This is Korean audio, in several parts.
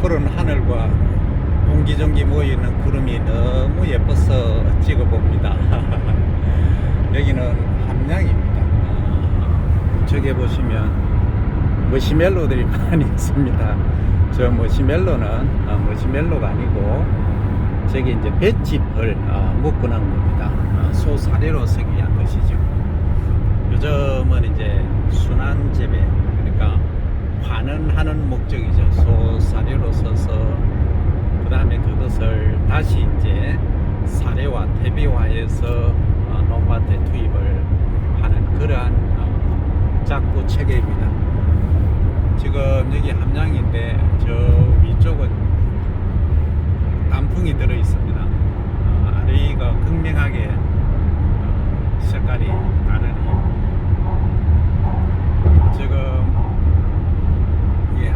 푸른 하늘과 옹기종기 모이는 구름이 너무 예뻐서 찍어봅니다. 여기는 함양입니다. 저기 보시면 머시멜로들이 많이 있습니다. 저 머시멜로는 머시멜로가 아니고 저기 이제 볏짚을 묶어놓은 겁니다. 소 사료로 쓰기 위한 것이죠. 요즘은 이제 순환 재배, 그러니까 환원하는 목적이죠. 소 사료로 써서 그 다음에 그것을 다시 이제 사료와 퇴비화해서 논밭에 투입을 하는 그러한 작부 체계입니다. 지금 여기 함양인데 저 위쪽은 단풍이 들어 있습니다. 아래가 극명하게 색깔이 다르니 지금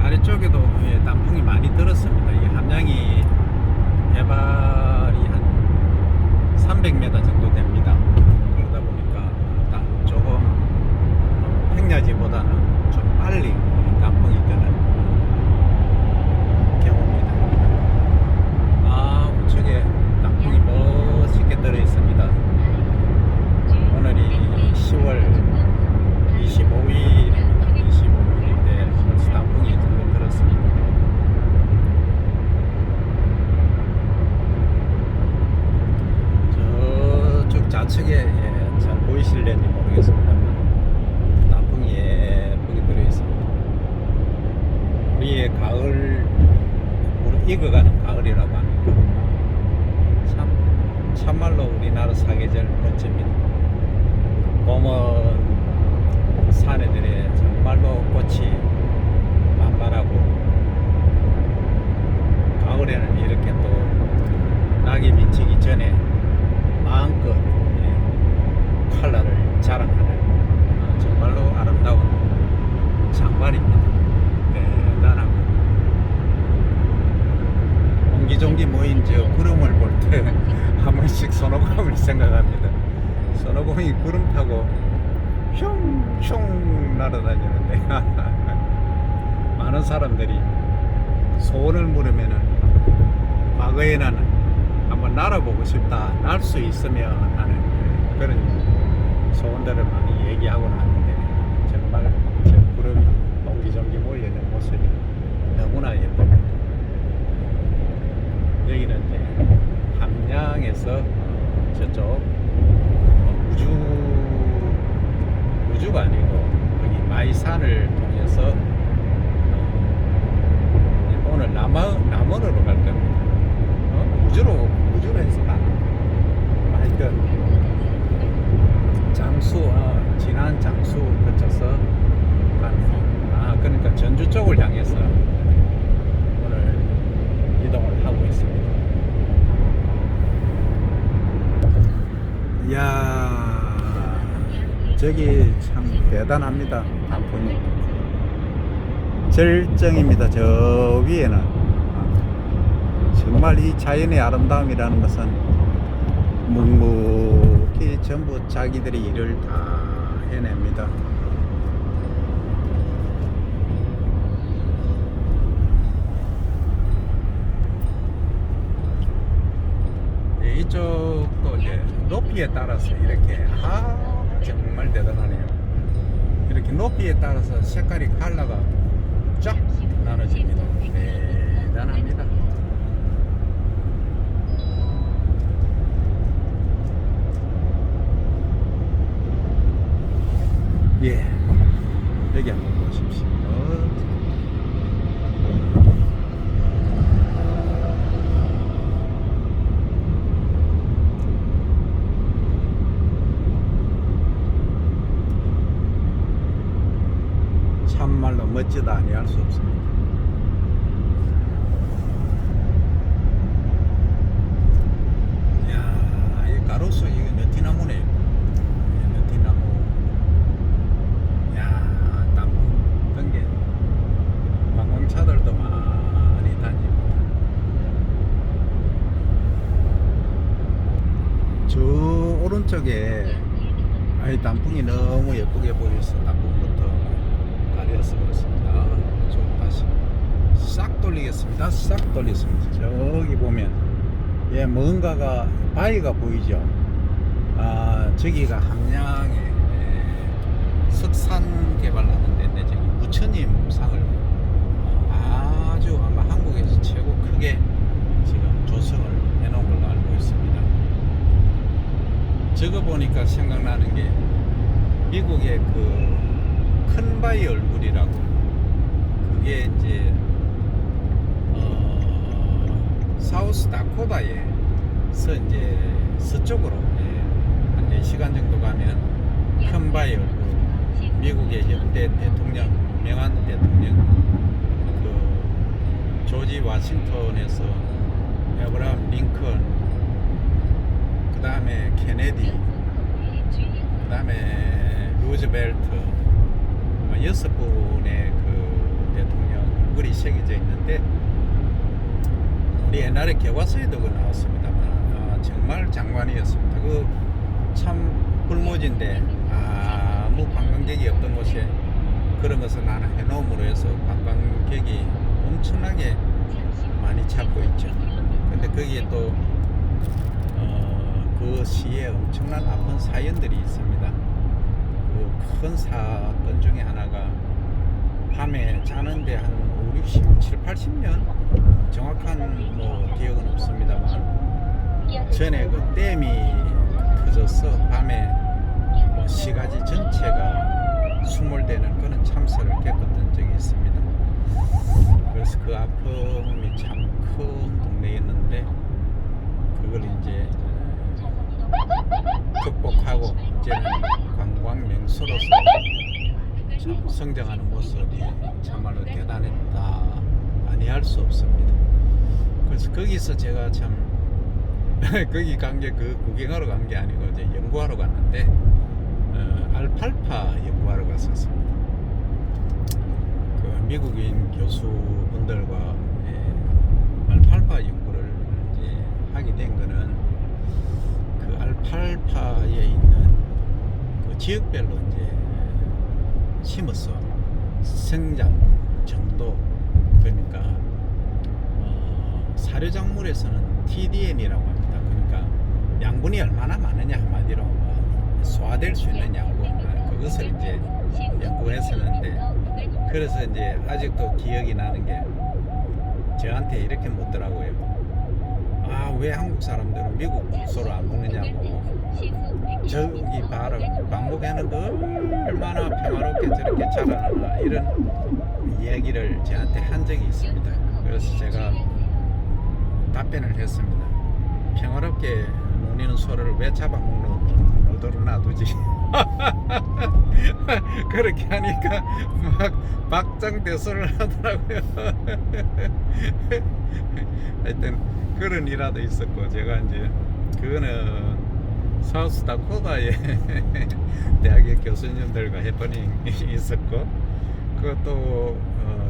아래쪽에도 단풍이 많이 들었습니다. 이 함양이 해발이 한 300m 정도 됩니다. 그러다 보니까 조금 평야지보다는 좀 빨리 단풍이 드는 경우입니다. 우측에 단풍이 멋있게 들어 있습니다. 오늘이 10월 25일입니다. 25일인데 벌써 단풍이 정도 들었습니다. 저쪽 좌측에 잘 보이실는지 모르겠습니다만 단풍이 예쁘게 들어있습니다. 우리의 가을, 익어가는 가을이라고 합니까? 참말로 우리나라 사계절 멋집니다. 봄은 산에들에 정말로 꽃이 만발하고, 가을에는 이렇게 또 낙이 비치기 전에 마음껏 컬러를 자랑하는 정말로 아름다운 장관입니다. 대단합니다. 옹기종기 모인 저 구름을 볼 때 한 번씩 손오공을 생각합니다. 손오공이 구름 타고 슝슝 날아다니는데 많은 사람들이 소원을 물으면은 과거에는 한번 날아보고 싶다, 날 수 있으면 하는 그런 소원들을 많이 얘기하곤 하는데, 정말 저 구름이 옹기종기 모여있는 모습이 너무나 예쁩니다. 여기는 이제 함양에서 저쪽 우주가 아니고 여기 마이산을 통해서 오늘 남원으로 갈 겁니다. 우주로 해서 가나? 하여튼 장수, 지난 장수 거쳐서 가는, 그러니까 전주 쪽을 향해서 오늘 이동을 하고 있습니다. 이야, 저기 참 대단합니다. 단풍이 절정입니다. 저 위에는 정말 이 자연의 아름다움이라는 것은 묵묵히 전부 자기들이 일을 다 해냅니다. 이쪽도 이제 높이에 따라서 이렇게 정말 대단하네요. 이렇게 높이에 따라서 색깔이 컬러가 쫙 나눠집니다. 대단합니다. 여기 한번 보십시오. 참말로 멋지다 아니할 수 없습니다. 이야, 이 가로수 이거 느티나무네. 느티나무. 야, 단풍 등게 관광차들도 많이 다닙니다. 저 오른쪽에 단풍이 너무 예쁘게 보여서 단풍부터 가려서 그렇습니다. 좀 다시 싹 돌려 돌리겠습니다. 싹 돌리겠습니다. 저기 보면 예 뭔가가 바위가 보이죠. 아 저기가 함양에 석산 개발하는 데인데 저기 부처님 상을 아주 아마 한국에서 최고 크게 지금 조성을 해놓은 걸로 알고 있습니다. 저거 보니까 생각나는 게 미국의 그 큰 바위 얼굴이라고, 그게 이제 사우스 다코다에서 이제 서쪽으로 한 4시간 정도 가면 큰 바위 얼굴, 미국의 역대 대통령, 유명한 대통령 그 조지 워싱턴에서 에브라함 링컨, 그 다음에 케네디, 그 다음에 루즈벨트, 6분의 그 대통령 얼굴이 새겨져 있는데, 우리 옛날에 교과서에도 그 나왔습니다만 정말 장관이었습니다. 그 참 꿀모지인데 아무 관광객이 없던 곳에 그런 것을 나는 해놓음으로 해서 관광객이 엄청나게 많이 찾고 있죠. 근데 거기에 또 그 시에 엄청난 아픈 사연들이 있습니다. 그 큰 사건 중에 하나가 밤에 자는데 한 5, 60, 7, 80년 정확한 뭐 기억은 없습니다만 전에 그 댐이 터져서 밤에 뭐 시가지 전체가 수몰되는 그런 참사를 겪었던 적이 있습니다. 그래서 그 아픔이 참 큰 동네였는데 그걸 이제 극복하고 이제는 관광 명소로서 참 성장하는 모습이 참말로 대단했다, 아니할 수 없습니다. 그래서 거기서 제가 참 거기 간 게 그 구경하러 간 게 아니고 이제 연구하러 갔는데 알팔파 연구하러 갔었습니다. 그 미국인 교수분들과 알팔파 연구를 이제 하게 된 거는 그 알팔파에 있는 그 지역별로 이제 심어서 생장 정도, 그러니까 사료작물에서는 TDN이라고 합니다. 그러니까 양분이 얼마나 많으냐, 한마디로 소화될 수 있는 양분, 그것을 이제 연구했었는데, 그래서 이제 아직도 기억이 나는 게 저한테 이렇게 묻더라고요. 아, 왜 한국 사람들은 미국 소를 안 먹느냐고. 저기 봐라, 방목에는 얼마나 평화롭게 저렇게 자라나, 이런 이야기를 저한테 한 적이 있습니다. 그래서 제가 답변을 했습니다. 평화롭게 먹는 소를 왜 잡아먹는 노도로 놔두지? 그렇게 하니까 막 박장대소를 하더라고요. 하여튼 그런 일화도 있었고, 제가 이제 그거는 사우스다코다의 대학의 교수님들과 해프닝이 있었고, 그것도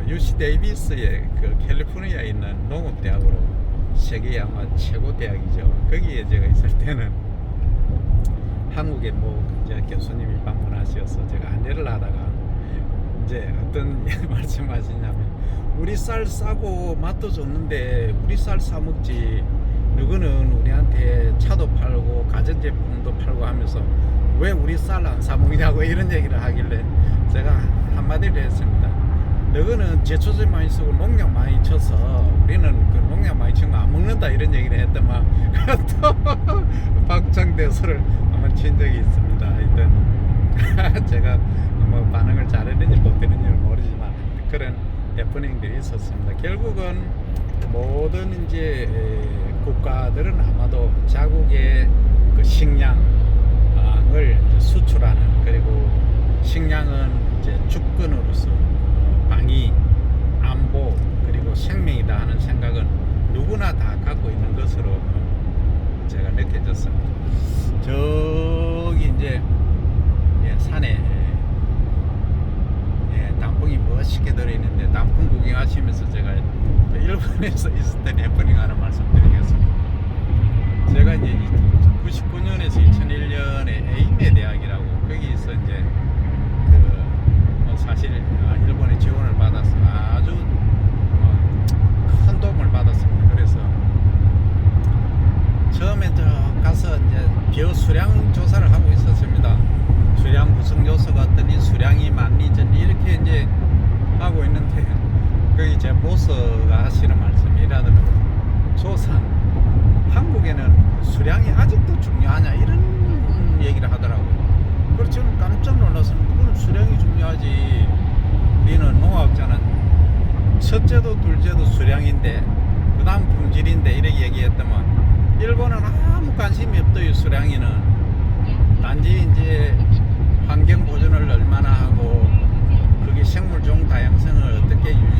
UC 데이비스의 그 캘리포니아에 있는 농업대학으로 세계의 아마 최고 대학이죠. 거기에 제가 있을 때는 한국에 뭐 이제 교수님이 방문하셔서 제가 안내를 하다가 이제 어떤 말씀하시냐면, 우리 쌀 싸고 맛도 좋는데 우리 쌀 사 먹지, 누구는 우리한테 차도 팔고 가전제품도 팔고 하면서 왜 우리 쌀 안 사 먹냐고 이런 얘기를 하길래 제가 한마디를 했습니다. 너희는 제초제 많이 쓰고 농약 많이 쳐서 우리는 그 농약 많이 친 거 안 먹는다, 이런 얘기를 했더만 또 박장대소를 한번 친 적이 있습니다. 하여튼 제가 뭐 반응을 잘했는지 못했는지 모르지만 그런 해프닝들이 있었습니다. 결국은 모든 이제 국가들은 아마도 자국의 그 식량을 수출하는, 그리고 식량은 이제 주권으로서 방위, 안보, 그리고 생명이다 하는 생각은 누구나 다 갖고 있는 것으로 제가 느껴졌습니다. 저기 이제 산에 단풍이 멋있게 들어있는데, 단풍 구경하시면서 제가 일본에서 있었던 해프닝 하나 말씀드리겠습니다. 제가 이제 99년에서 2001년에 에이메 대학이라고, 거기서 이제 사실 일본의 지원을 받아서 아주 거기 제 보스가 하시는 말씀이라더라고요. 조상 한국에는 그 수량이 아직도 중요하냐 이런 얘기를 하더라고요. 그래서 저는 깜짝 놀라서 그건 수량이 중요하지. 우리는 농학자는 첫째도 둘째도 수량인데 그 다음 품질인데 이렇게 얘기했더만 일본은 아무 관심이 없대요. 수량이는 단지 이제 환경 보존을 얼마나 하고 그게 생물종 다양성을 어떻게 유지